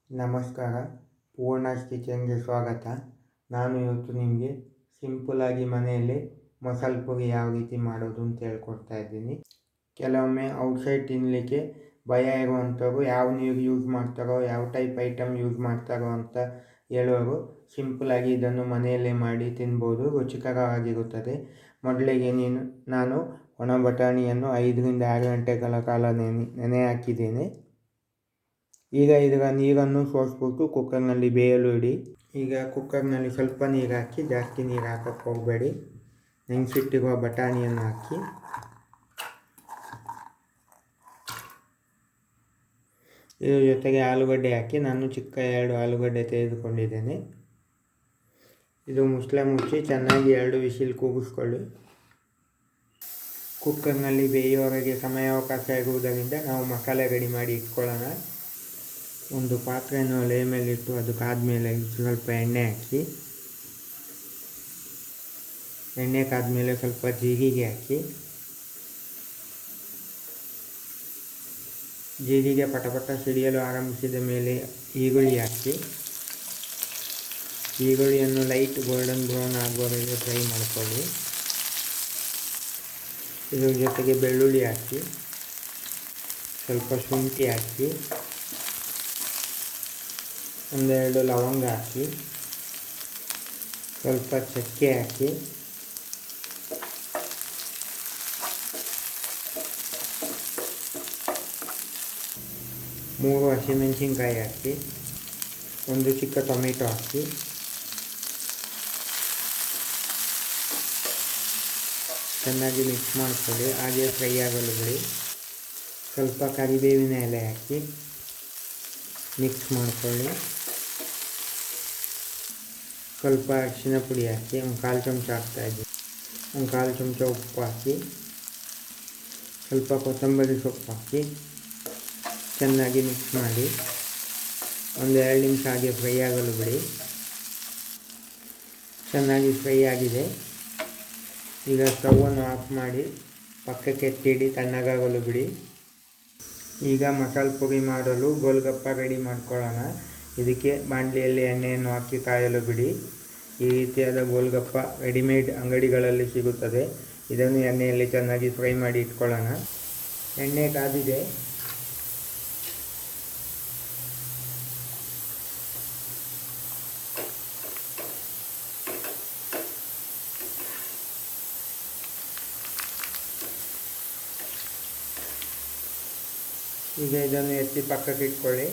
ನಮಸ್ಕಾರ, ಪೂರ್ಣಾಸ್ ಕಿಚನ್ಗೆ ಸ್ವಾಗತ. ನಾನು ಇವತ್ತು ನಿಮಗೆ ಸಿಂಪಲಾಗಿ ಮನೆಯಲ್ಲಿ ಮಸಾಲೆ ಪುರಿ ಯಾವ ರೀತಿ ಮಾಡೋದು ಅಂತ ಹೇಳ್ಕೊಡ್ತಾ ಇದ್ದೀನಿ. ಕೆಲವೊಮ್ಮೆ ಔಟ್ಸೈಡ್ ತಿನ್ನಲಿಕ್ಕೆ ಭಯ ಇರುವಂಥವ್ರು ಯಾವ ನೀರು ಯೂಸ್ ಮಾಡ್ತಾರೋ, ಯಾವ ಟೈಪ್ ಐಟಮ್ ಯೂಸ್ ಮಾಡ್ತಾರೋ ಅಂತ ಹೇಳೋರು ಸಿಂಪಲಾಗಿ ಇದನ್ನು ಮನೆಯಲ್ಲೇ ಮಾಡಿ ತಿನ್ಬೋದು, ರುಚಿಕರವಾಗಿರುತ್ತದೆ. ಮೊದಲಿಗೆ ನಾನು ಒಣ ಬಟಾಣಿಯನ್ನು 5 ರಿಂದ 6 ಗಂಟೆಗಳ ಕಾಲ ನೆನೆ ಹಾಕಿದ್ದೇನೆ. ಈಗ ಇದರ ನೀರನ್ನು ಸೋಸಿಬಿಟ್ಟು ಕುಕ್ಕರ್ನಲ್ಲಿ ಬೇಯಲು ಇಡಿ. ಈಗ ಕುಕ್ಕರ್ನಲ್ಲಿ ಸ್ವಲ್ಪ ನೀರು ಹಾಕಿ, ಜಾಸ್ತಿ ನೀರು ಹಾಕಕ್ಕೆ ಹೋಗಬೇಡಿ. ನೆನೆಸಿಟ್ಟಿರುವ ಬಟಾಣಿಯನ್ನು ಹಾಕಿ, ಇದರ ಜೊತೆಗೆ ಆಲೂಗಡ್ಡೆ ಹಾಕಿ. ನಾನು ಚಿಕ್ಕ 2 ಆಲೂಗಡ್ಡೆ ತೆಗೆದುಕೊಂಡಿದ್ದೇನೆ. ಇದು ಮುಚ್ಚಿ ಚೆನ್ನಾಗಿ 2 ವಿಸಿಲ್ ಕೂಗಿಸ್ಕೊಳ್ಳಿ. ಕುಕ್ಕರ್ನಲ್ಲಿ ಬೇಯುವವರೆಗೆ ಸಮಯಾವಕಾಶ ಇರುವುದರಿಂದ ನಾವು ಮಸಾಲೆ ರೆಡಿ ಮಾಡಿ ಇಟ್ಕೊಳ್ಳೋಣ. ಒಂದು ಪಾತ್ರೆಯನ್ನು ಒಲೆಯ ಮೇಲೆ ಇಟ್ಟು ಅದಕ್ಕಾದಮೇಲೆ ಸ್ವಲ್ಪ ಎಣ್ಣೆ ಹಾಕಿ. ಎಣ್ಣೆ ಕಾದ್ಮೇಲೆ ಸ್ವಲ್ಪ ಜೀರಿಗೆ ಹಾಕಿ. ಜೀರಿಗೆ ಪಟಪಟ ಸಿಡಿಯಲು ಆರಂಭಿಸಿದ ಮೇಲೆ ಈರುಳ್ಳಿ ಹಾಕಿ. ಈರುಳ್ಳಿಯನ್ನು ಲೈಟ್ ಗೋಲ್ಡನ್ ಬ್ರೌನ್ ಆಗುವವರೆಗೆ ಫ್ರೈ ಮಾಡಿಕೊಳ್ಳಿ. ಇದರ ಜೊತೆಗೆ ಬೆಳ್ಳುಳ್ಳಿ ಹಾಕಿ, ಸ್ವಲ್ಪ ಶುಂಠಿ ಹಾಕಿ, 1-2 ಲವಂಗ ಹಾಕಿ, ಸ್ವಲ್ಪ ಚಕ್ಕೆ ಹಾಕಿ, ಮೂರು ಹಸಿಮೆಣಸಿನ್ಕಾಯಿ ಹಾಕಿ, 1 ಚಿಕ್ಕ ಟೊಮೆಟೊ ಹಾಕಿ, ಚೆನ್ನಾಗಿ ಮಿಕ್ಸ್ ಮಾಡಿಕೊಳ್ಳಿ. ಹಾಗೆ ಫ್ರೈ ಆಗಲು ಬಿಡಿ. ಸ್ವಲ್ಪ ಕರಿಬೇವಿನ ಎಲೆ ಹಾಕಿ ಮಿಕ್ಸ್ ಮಾಡಿಕೊಳ್ಳಿ. ಸ್ವಲ್ಪ ಅರಿಶಿನ ಪುಡಿ ಹಾಕಿ, 1/4 ಚಮಚ ಹಾಕ್ತಾಯಿದ್ದೀನಿ. 1/4 ಚಮಚ ಉಪ್ಪು ಹಾಕಿ, ಸ್ವಲ್ಪ ಕೊತ್ತಂಬರಿ ಸೊಪ್ಪು ಹಾಕಿ ಚೆನ್ನಾಗಿ ಮಿಕ್ಸ್ ಮಾಡಿ 1-2 ನಿಮಿಷ ಹಾಗೆ ಫ್ರೈ ಆಗಲು ಬಿಡಿ. ಚೆನ್ನಾಗಿ ಫ್ರೈ ಆಗಿದೆ. ಈಗ ಸ್ಟವನ್ನು ಆಫ್ ಮಾಡಿ ಪಕ್ಕಕ್ಕೆ ಎತ್ತಿಡಿ, ತಣ್ಣಗಾಗಲು ಬಿಡಿ. ಈಗ ಮಸಾಲೆ ಪುರಿ ಮಾಡಲು ಗೋಲ್ಗಪ್ಪ ರೆಡಿ ಮಾಡ್ಕೊಳ್ಳೋಣ. ಇದಕ್ಕೆ ಬಾಣಲಿಯಲ್ಲಿ ಎಣ್ಣೆಯನ್ನು ಹಾಕಿ ಕಾಯಲು ಬಿಡಿ. ಈ ರೀತಿಯಾದ ಗೋಲ್ಗಪ್ಪ ರೆಡಿಮೇಡ್ ಅಂಗಡಿಗಳಲ್ಲಿ ಸಿಗುತ್ತದೆ. ಇದನ್ನು ಎಣ್ಣೆಯಲ್ಲಿ ಚೆನ್ನಾಗಿ ಫ್ರೈ ಮಾಡಿ ಇಟ್ಕೊಳ್ಳೋಣ. ಎಣ್ಣೆ ಕಾದಿದೆ. ಈಗ ಇದನ್ನು ಎತ್ತಿ ಪಕ್ಕಕ್ಕೆ ಇಟ್ಕೊಳ್ಳಿ.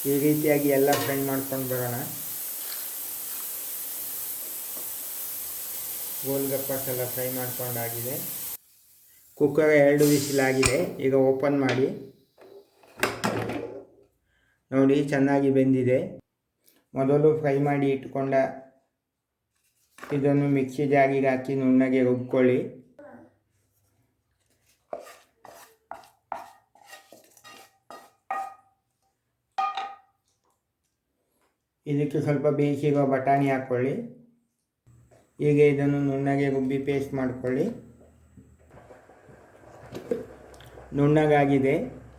ಈ ರೀತಿಯಾಗಿ ಎಲ್ಲ ಫ್ರೈ ಮಾಡ್ಕೊಂಡು ಬರೋಣ. ಗೋಲ್ಗಪ್ಪಸ್ ಎಲ್ಲ ಫ್ರೈ ಮಾಡ್ಕೊಂಡಾಗಿದೆ. ಕುಕ್ಕರ್ 2 ವಿಸಿಲ್ ಆಗಿದೆ. ಈಗ ಓಪನ್ ಮಾಡಿ ನೋಡಿ, ಚೆನ್ನಾಗಿ ಬೆಂದಿದೆ. ಮೊದಲು ಫ್ರೈ ಮಾಡಿ ಇಟ್ಕೊಂಡ ಇದನ್ನು ಮಿಕ್ಸಿ ಜಾರಿಗೆ ಹಾಕಿ ನುಣ್ಣಗೆ ರುಬ್ಕೊಳ್ಳಿ. ಇದಕ್ಕೆ ಸ್ವಲ್ಪ ಬೇಯಿಸಿರುವ ಬಟಾಣಿ ಹಾಕ್ಕೊಳ್ಳಿ. ಹೀಗೆ ಇದನ್ನು ನುಣ್ಣಗೆ ರುಬ್ಬಿ ಪೇಸ್ಟ್ ಮಾಡಿಕೊಳ್ಳಿ. ನುಣ್ಣಗಾಗಿದೆ.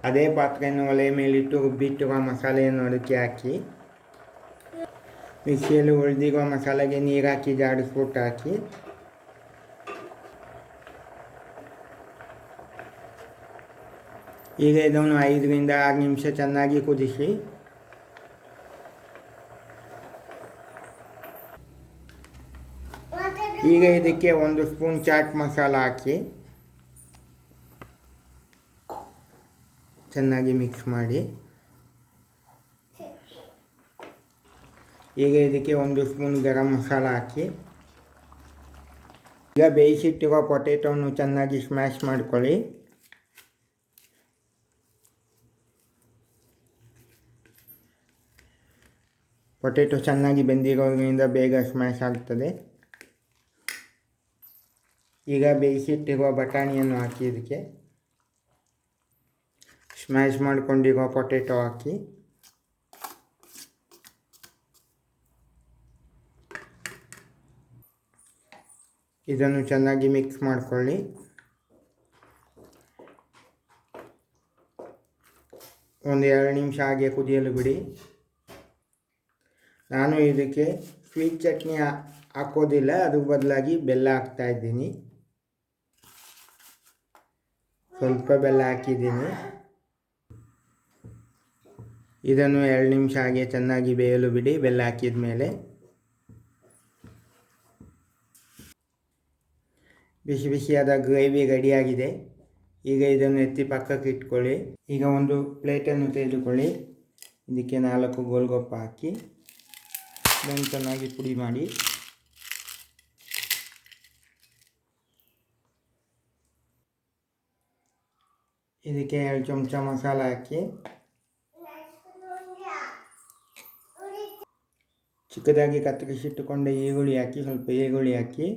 ಅದೇ ಪಾತ್ರೆಯನ್ನು ಒಲೆಯ ಮೇಲಿಟ್ಟು ರುಬ್ಬಿಟ್ಟಿರುವ ಮಸಾಲೆಯನ್ನು ಅದಕ್ಕೆ ಹಾಕಿ, ಮಿಕ್ಸಿಯಲ್ಲಿ ಉಳಿದಿರುವ ಮಸಾಲೆಗೆ ನೀರು ಹಾಕಿ ಜಾಡಿಸ್ಬಿಟ್ಟು ಹಾಕಿ, ಈಗ ಇದನ್ನು 5 ರಿಂದ 6 ನಿಮಿಷ ಚೆನ್ನಾಗಿ ಕುದಿಸಿ. ಈಗ ಇದಕ್ಕೆ 1 ಸ್ಪೂನ್ ಚಾಟ್ ಮಸಾಲ ಹಾಕಿ ಚೆನ್ನಾಗಿ ಮಿಕ್ಸ್ ಮಾಡಿ. ಈಗ ಇದಕ್ಕೆ 1 ಸ್ಪೂನ್ ಗರಂ ಮಸಾಲ ಹಾಕಿ. ಈಗ ಬೇಯಿಸಿಟ್ಟಿರುವ ಪೊಟೆಟೊವನ್ನು ಚೆನ್ನಾಗಿ ಸ್ಮ್ಯಾಶ್ ಮಾಡ್ಕೊಳ್ಳಿ. ಪೊಟೆಟೊ ಚೆನ್ನಾಗಿ ಬೆಂದಿರೋದ್ರಿಂದ ಬೇಗ ಸ್ಮ್ಯಾಶ್ ಆಗ್ತದೆ. ಈಗ ಬೇಯಿಸಿಟ್ಟಿರುವ ಬಟಾಣಿಯನ್ನು ಹಾಕಿ, ಇದಕ್ಕೆ ಸ್ಮ್ಯಾಶ್ ಮಾಡಿಕೊಂಡಿರುವ ಪೊಟೆಟೊ ಹಾಕಿ, ಇದನ್ನು ಚೆನ್ನಾಗಿ ಮಿಕ್ಸ್ ಮಾಡಿಕೊಳ್ಳಿ. ಒಂದು 2 ನಿಮಿಷ ಹಾಗೆ ಕುದಿಯಲು ಬಿಡಿ. ನಾನು ಇದಕ್ಕೆ ಸ್ವೀಟ್ ಚಟ್ನಿ ಹಾಕೋದಿಲ್ಲ, ಅದ್ರ ಬದಲಾಗಿ ಬೆಲ್ಲ ಹಾಕ್ತಾಯಿದ್ದೀನಿ. ಸ್ವಲ್ಪ ಬೆಲ್ಲ ಹಾಕಿದ್ದೀನಿ. ಇದನ್ನು 2 ನಿಮಿಷ ಹಾಗೆ ಚೆನ್ನಾಗಿ ಬೇಯಲು ಬಿಡಿ. ಬೆಲ್ಲ ಹಾಕಿದ ಮೇಲೆ ಬಿಸಿ ಬಿಸಿಯಾದ ಗ್ರೇವಿ ರೆಡಿಯಾಗಿದೆ. ಈಗ ಇದನ್ನು ಎತ್ತಿ ಪಕ್ಕಕ್ಕೆ ಇಟ್ಕೊಳ್ಳಿ. ಈಗ ಒಂದು ಪ್ಲೇಟನ್ನು ತೆಗೆದುಕೊಳ್ಳಿ. ಇದಕ್ಕೆ 4 ಗೋಲ್ಗಪ್ಪ ಹಾಕಿ ಇದನ್ನು ಚೆನ್ನಾಗಿ ಪುಡಿ ಮಾಡಿ ಇದಕ್ಕೆ 2 ಚಮಚ ಮಸಾಲ ಹಾಕಿ, ಚಿಕ್ಕದಾಗಿ ಕತ್ತರಿಸಿಟ್ಟುಕೊಂಡ ಈರುಳ್ಳಿ ಹಾಕಿ, ಸ್ವಲ್ಪ ಈರುಳ್ಳಿ ಹಾಕಿ,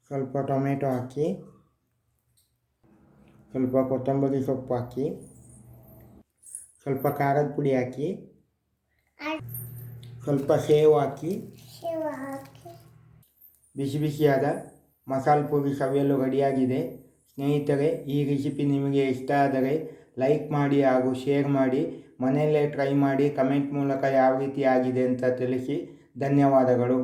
ಸ್ವಲ್ಪ ಟೊಮೆಟೊ ಹಾಕಿ, ಸ್ವಲ್ಪ ಕೊತ್ತಂಬರಿ ಸೊಪ್ಪು ಹಾಕಿ, ಸ್ವಲ್ಪ ಖಾರದ ಪುಡಿ ಹಾಕಿ, ಸ್ವಲ್ಪ ಸೇವು ಹಾಕಿ, ಬಿಸಿ ಬಿಸಿಯಾದ ಮಸಾಲೆ ಪುರಿ ಸವಿಯಲು ರೆಡಿಯಾಗಿದೆ. ಸ್ನೇಹಿತರೆ, ಈ ರೆಸಿಪಿ ನಿಮಗೆ ಇಷ್ಟ ಆದರೆ ಲೈಕ್ ಮಾಡಿ ಹಾಗೂ ಶೇರ್ ಮಾಡಿ. ಮನೆಯಲ್ಲೇ ಟ್ರೈ ಮಾಡಿ ಕಮೆಂಟ್ ಮೂಲಕ ಯಾವ ರೀತಿ ಆಗಿದೆ ಅಂತ ತಿಳಿಸಿ. ಧನ್ಯವಾದಗಳು.